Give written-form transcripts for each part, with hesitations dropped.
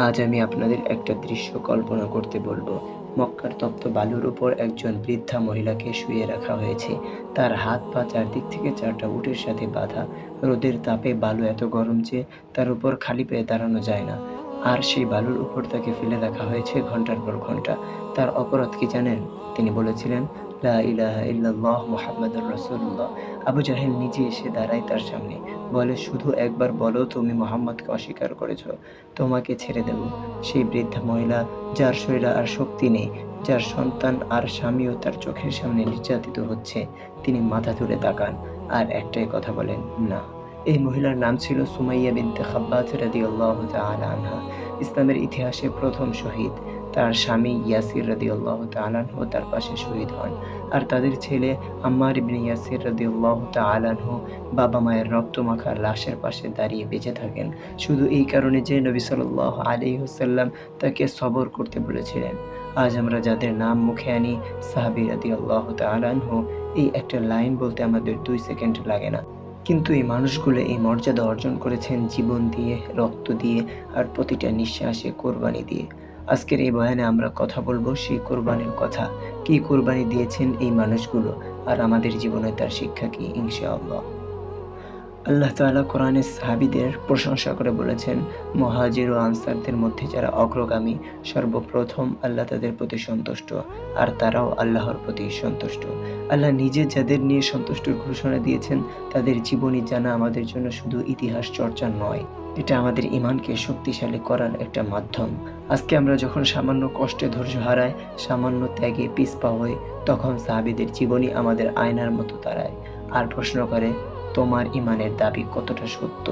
আজ আমি আপনাদের একটা দৃশ্য কল্পনা করতে বলবো। মক্কার তপ্ত বালুর উপর একজন বৃদ্ধা মহিলাকে শুয়ে রাখা হয়েছে। তার হাত পা চারদিক থেকে চারটা উটের সাথে বাঁধা। রোদের তাপে বালু এত গরম যে তার উপর খালি পায়ে দাঁড়ানো যায় না। আর সেই বালুর উপর তাকে ফেলে রাখা হয়েছে ঘন্টার পর ঘন্টা। তার অপরাধ কি জানেন? তিনি বলেছিলেন, লা ইলাহা ইল্লাল্লাহ মুহাম্মাদুর রাসূলুল্লাহ। আবু জাহেল নিজে এসে দাঁড়ায় তার সামনে। বলে, শুধু একবার বলো তুমি মুহাম্মদকে অস্বীকার করেছ, তোমাকে ছেড়ে দেব। সেই বৃদ্ধা মহিলা, যার শরীরে আর শক্তি নেই, যার সন্তান আর স্বামীও তার চোখের সামনে নির্যাতিত হচ্ছে, তিনি মাথা তুলে তাকান আর একটাই কথা বলেন, না। এই মহিলার নাম ছিল সুমাইয়া বিনতে খাব্বাত রাদিয়াল্লাহু তাআলা আনহা, ইসলামের ইতিহাসে প্রথম শহীদ। তার স্বামী ইয়াসির রাদিয়াল্লাহু তাআলা আনহু তার পাশে শহীদ হন, আর তাদের ছেলে আম্মার ইবনে ইয়াসির রাদিয়াল্লাহু তাআলা আনহু বাবা মায়ের রক্তমাখা লাশের পাশে দাঁড়িয়ে বেঁচে থাকেন, শুধু এই কারণে যে নবী সাল্লাল্লাহু আলাইহি ওয়াসাল্লাম তাকে সবর করতে বলেছিলেন। আজ আমরা যাদের নাম মুখে আনি, সাহাবী রাদিয়াল্লাহু তাআলা আনহু, এই একটা লাইন বলতে আমাদের 2 সেকেন্ড লাগে না। কিন্তু এই মানুষগুলো এই মর্যাদা অর্জন করেছেন জীবন দিয়ে, রক্ত দিয়ে, আর প্রতিটা নিঃশ্বাসে কোরবানি দিয়ে। আজকের এই বয়ানে আমরা কথা বলবো সেই কোরবানির কথা। কি কোরবানি দিয়েছেন এই মানুষগুলো, আর আমাদের জীবনে তার শিক্ষা কি, ইনশাআল্লাহ। আল্লাহ তাআলা কোরআনে সাহাবীদের প্রশংসা করে বলেছেন, মুহাজির ও আনসারদের মধ্যে যারা অগ্রগামী, সর্বপ্রথম আল্লাহ তাদের প্রতি সন্তুষ্ট, আর তারাও আল্লাহর প্রতি সন্তুষ্ট। আল্লাহ নিজে যাদের নিয়ে সন্তুষ্টর ঘোষণা দিয়েছেন, তাদের জীবনী জানা আমাদের জন্য শুধু ইতিহাস চর্চা নয়, এটা আমাদের ঈমানকে শক্তিশালী করার একটা মাধ্যম। আজকে আমরা যখন সামান্য কষ্টে ধৈর্য হারাই, সামান্য ত্যাগে পিছপা হই, তখন সাহাবীদের জীবনী আমাদের আয়নার মতো দাঁড়ায় আর প্রশ্ন করে, তোমার ঈমানের দাবি কতটা সত্য?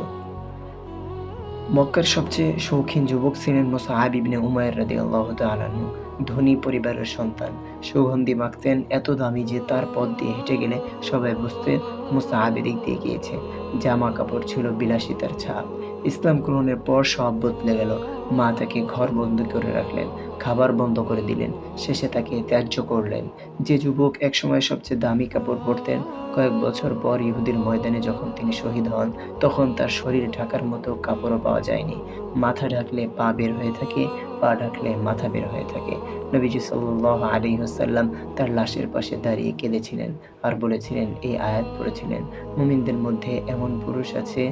মক্কার সবচেয়ে শৌখিন যুবক ছিলেন মুসআব ইবনে উমাইর রাদিয়াল্লাহু তাআলা আনহু। ধনী পরিবারের সন্তান, সুগন্ধি মাখতেন এত দামি যে তার পথ দিয়ে হেঁটে গেলে সবাই বুঝতেন মুসআব এদিক দিয়ে গিয়েছে। জামা কাপড় ছিল বিলাসিতার ছাপ। ইসলাম গ্রহণের পর সব বদলে গেল। মা তাকে ঘর বন্দি করে রাখলেন, খাবার বন্ধ করে দিলেন, শেষে তাকে ত্যায্য করলেন। যে যুবক একসময় সবচেয়ে দামি কাপড় পরতেন, কয়েক বছর পর ইহুদির ময়দানে যখন তিনি শহীদ হন, তখন তার শরীর ঢাকার মতো কাপড়ও পাওয়া যায়নি। মাথা ঢাকলে পা বের হয়ে থাকে, পা ঢাকলে মাথা বের হয়ে থাকে। নবীজি সাল্লাল্লাহু আলাইহি ওয়াসাল্লাম তার লাশের পাশে দাঁড়িয়ে কেঁদেছিলেন আর বলেছিলেন, এই আয়াত পড়েছিলেন, মুমিনদের মধ্যে এমন পুরুষ আছে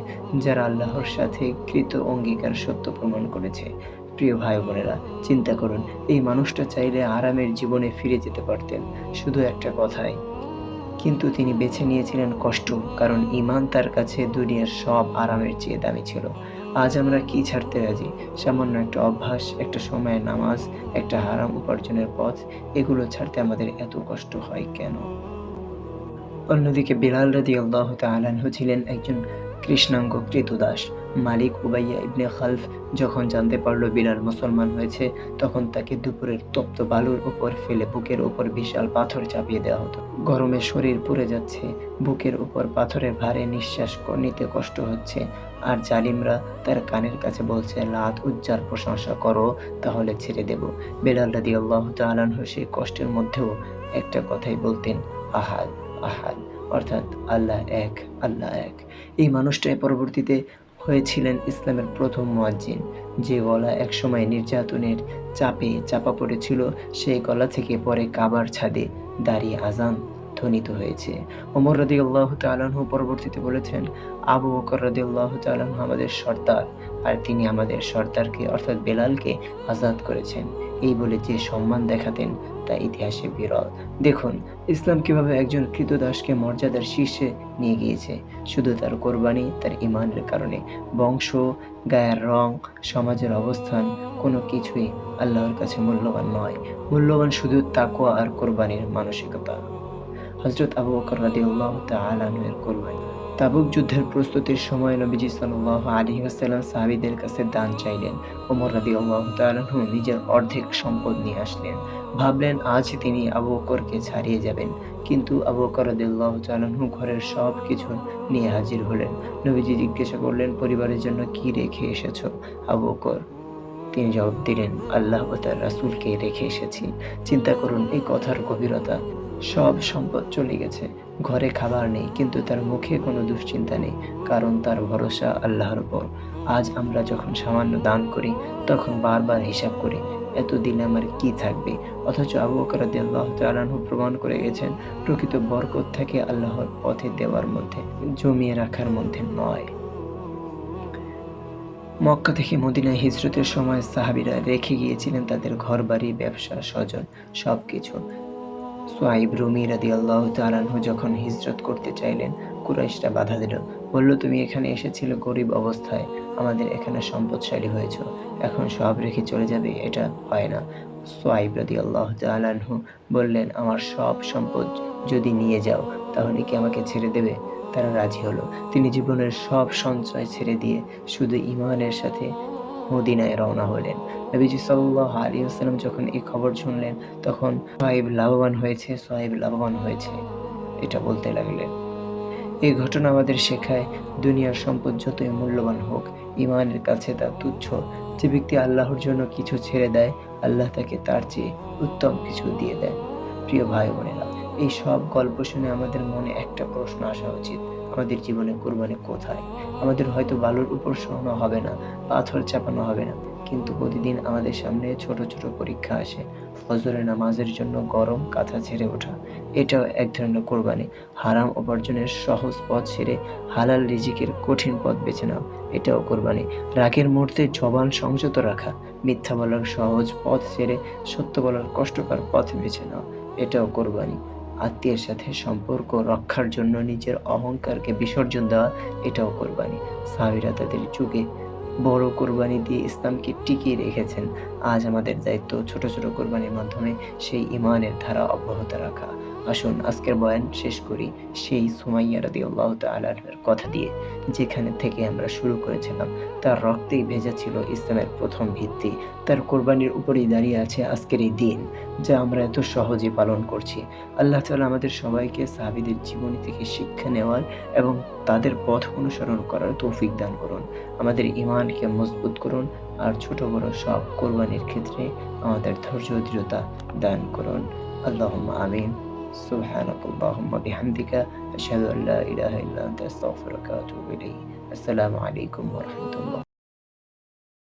যারা আল্লাহর সাথে কৃত অঙ্গীকার সত্য প্রমাণ করেছে। প্রিয় ভাই বোনেরা, চিন্তা করুন, এই মানুষটা চাইলে আরামের জীবনে ফিরে যেতে পারতেন, শুধু একটা কথায়। কিন্তু তিনি বেছে নিয়েছিলেন কষ্ট, কারণ ঈমান তার কাছে দুনিয়ার সব আরামের চেয়ে দামি ছিল। আজ আমরা কি ছাড়তে রাজি? সামান্য একটা অভ্যাস, একটা সময়ের নামাজ, একটা হারাম উপার্জনের পথ, এগুলো ছাড়তে আমাদের এত কষ্ট হয় কেন? অন্যদিকে বিলাল রাদিয়াল্লাহু তাআলা আনহু ছিলেন একজন কৃষ্ণাঙ্গ ক্রীতদাস। মালিক উবাইয়া ইবনে খালফ যখন জানতে পারল বিলাল মুসলমান হয়েছে, তখন তাকে দুপুরের তপ্ত বালুর উপর ফেলে বুকের উপর বিশাল পাথর চাপিয়ে দেওয়া হতো। গরমে শরীর পুড়ে যাচ্ছে, বুকের উপর পাথরের ভারে নিঃশ্বাস নিতে কষ্ট হচ্ছে, আর জালিমরা তার কানের কাছে বলছে, লাত উজ্জার প্রশংসা করো, তাহলে ছেড়ে দেব। বিলাল রাদিয়াল্লাহু তাআলা আনহু সেই কষ্টের মধ্যেও একটা কথাই বলতেন, আহাদ আহাদ, অর্থাৎ আল্লাহ এক, আল্লাহ এক। এই মানুষটাই পরবর্তীতে হয়েছিলেন ইসলামের প্রথম মুয়াজ্জিন। যে গলা একসময় নির্যাতনের চাপে চাপা পড়েছিল, সেই গলা থেকে পরে কাবার ছাদে দাঁড়িয়ে আজান ধ্বনিত হয়েছে। ওমর রাদিয়াল্লাহু তাআলা আনহু পরবর্তীতে বলেছেন, আবু বকর রাদিয়াল্লাহু তাআলা আনহু আমাদের সর্দার, আর তিনি আমাদের সর্দারকে অর্থাৎ বেলালকে আজাদ করেছেন। এই বলে যে সম্মান দেখাতেন তা ইতিহাসে বিরল। দেখুন, ইসলাম কিভাবে একজন ক্রীতদাসকে মর্যাদার শীর্ষে নিয়ে গিয়েছে, শুধু তার কোরবানি, তার ঈমানের কারণে। বংশ, গায়ের রং, সমাজের অবস্থান, কোনো কিছুই আল্লাহর কাছে মূল্যবান নয়। মূল্যবান শুধু তাকওয়া আর কোরবানির মানসিকতা। হযরত আবু বকর রাদিয়াল্লাহু তাআলা আনহু এর কোরবানি। তাবুক যুদ্ধের প্রস্তুতির সময় নবীজি সাল্লাল্লাহু আলাইহি ওয়াসাল্লাম সাহাবীদের কাছে দান চাইলেন। ওমর রাদিয়াল্লাহু তাআলা আনহু নিজের অর্ধেক সম্পদ নিয়ে আসলেন। ভাবলেন আজ তিনি আবু বকরকে ছাড়িয়ে যাবেন, কিন্তু আবু বকর রাদিয়াল্লাহু তাআলা আনহু ঘরের সব কিছু নিয়ে হাজির হলেন। নবীজি জিজ্ঞাসা করলেন, পরিবারের জন্য কি রেখে এসেছো আবু বকর? তিনি জবাব দিলেন, আল্লাহ ও তার রাসূলকে রেখে এসেছি। চিন্তা করুন এই কথার গভীরতা। সব সম্পদ চলে গেছে, ঘরে খাবার নেই, কিন্তু তার মুখে কোনো দুশ্চিন্তা নেই, কারণ তার ভরসা আল্লাহর উপর। আজ আমরা যখন সামান্য দান করি তখন বারবার হিসাব করি এত দিলে আমার কি থাকবে, অথচ আবু বকর রাদিয়াল্লাহু তাআলা আনহু প্রমাণ করে গেছেন প্রকৃত বরকত থাকে আল্লাহর পথে দেওয়ার মধ্যে, জমিয়ে রাখার মধ্যে নয়। মক্কা থেকে মদিনায় হিজরতের সময় সাহাবীরা রেখে গিয়েছিলেন তাদের ঘরবাড়ি, ব্যবসা, স্বজন সবকিছু। সুহাইব রুমি রাদিয়াল্লাহু তাআলা আনহু যখন হিজরত করতে চাইলেন, কুরাইশরা বাধা দিল। বলল, তুমি এখানে এসেছিলে গরিব অবস্থায়, আমাদের এখানে সম্পদশালী হয়েছ, এখন সব রেখে চলে যাবে? এটা হয় না। সুহাইব রাদিয়াল্লাহু তাআলা আনহু বললেন, আমার সব সম্পদ যদি নিয়ে যাও তাহলে কি আমাকে ছেড়ে দেবে? তারা রাজি হলো। তিনি জীবনের সব সঞ্চয় ছেড়ে দিয়ে শুধু ঈমানের সাথে মদিনায় রওনা হলেন। নবীজি সাল্লাল্লাহু আলাইহি ওয়াসাল্লাম যখন এই খবর শুনলেন তখন সোহাইব লাভবান হয়েছে এটা বলতে লাগলেন। এই ঘটনা আমাদের শেখায়, দুনিয়ার সম্পদ যতই মূল্যবান হোক, ঈমানের কাছে তা তুচ্ছ। যে ব্যক্তি আল্লাহর জন্য কিছু ছেড়ে দেয়, আল্লাহ তাকে তার চেয়ে উত্তম কিছু দিয়ে দেন। প্রিয় ভাই বোনেরা, এই সব গল্প শুনে আমাদের মনে একটা প্রশ্ন আসা উচিত, আমাদের জীবনে কুরবানি কোথায়? আমাদের হয়তো বালুর উপর শোয়ানো হবে না, পাথর চাপানো হবে না, কিন্তু প্রতিদিন আমাদের সামনে ছোট ছোট পরীক্ষা আসে। ফজরের নামাজের জন্য গরম কাঁথা ছেড়ে ওঠা, এটাও এক ধরনের কোরবানি। হারাম উপার্জনের সহজ পথ ছেড়ে হালাল রিজিকের কঠিন পথ বেছে নাও, এটাও কোরবানি। রাগের মুহূর্তে জবান সংযত রাখা, মিথ্যা বলার সহজ পথ ছেড়ে সত্য বলার কষ্টকর পথ বেছে নাও, এটাও কোরবানি। আত্মীয়ের সাথে সম্পর্ক রক্ষার জন্য নিজের অহংকারকে বিসর্জন দেওয়া, এটাও কোরবানি। সাহাবীরা তাদের যুগে বড় কোরবানি দিয়ে ইসলামকে টিকিয়ে রেখেছেন। আজ আমাদের দায়িত্ব ছোট ছোট কোরবানির মাধ্যমে সেই ঈমানের ধারা অব্যাহত রাখা। আসুন আজকের বয়ান শেষ করি সেই সুমাইয়া রাদিয়াল্লাহু তাআলা আনহার কথা দিয়ে, যেখানে থেকে আমরা শুরু করেছিলাম। তার রক্তেই ভেজা ছিল ইসলামের প্রথম ভিত্তি। তার কোরবানির উপরেই দাঁড়িয়ে আছে আজকের এই দিন, যা আমরা এত সহজে পালন করছি। আল্লাহ তাআলা আমাদের সবাইকে সাহাবীদের জীবনী থেকে শিক্ষা নেওয়ার এবং তাদের পথ অনুসরণ করার তৌফিক দান করুন। আমাদের ঈমানকে মজবুত করুন, আর ছোট বড় সব কোরবানির ক্ষেত্রে আমাদের ধৈর্য ও দৃঢ়তা দান করুন। আল্লাহুম্মা আমিন। সুবহানাকাল্লাহুম্মা বিহামদিকা আশহাদু আল্লা ইলাহা ইল্লা আনতা আস্তাগফিরুকা ওয়া আতুবু ইলাইক। আসসালামু আলাইকুম ওয়া রাহমাতুল্লাহ।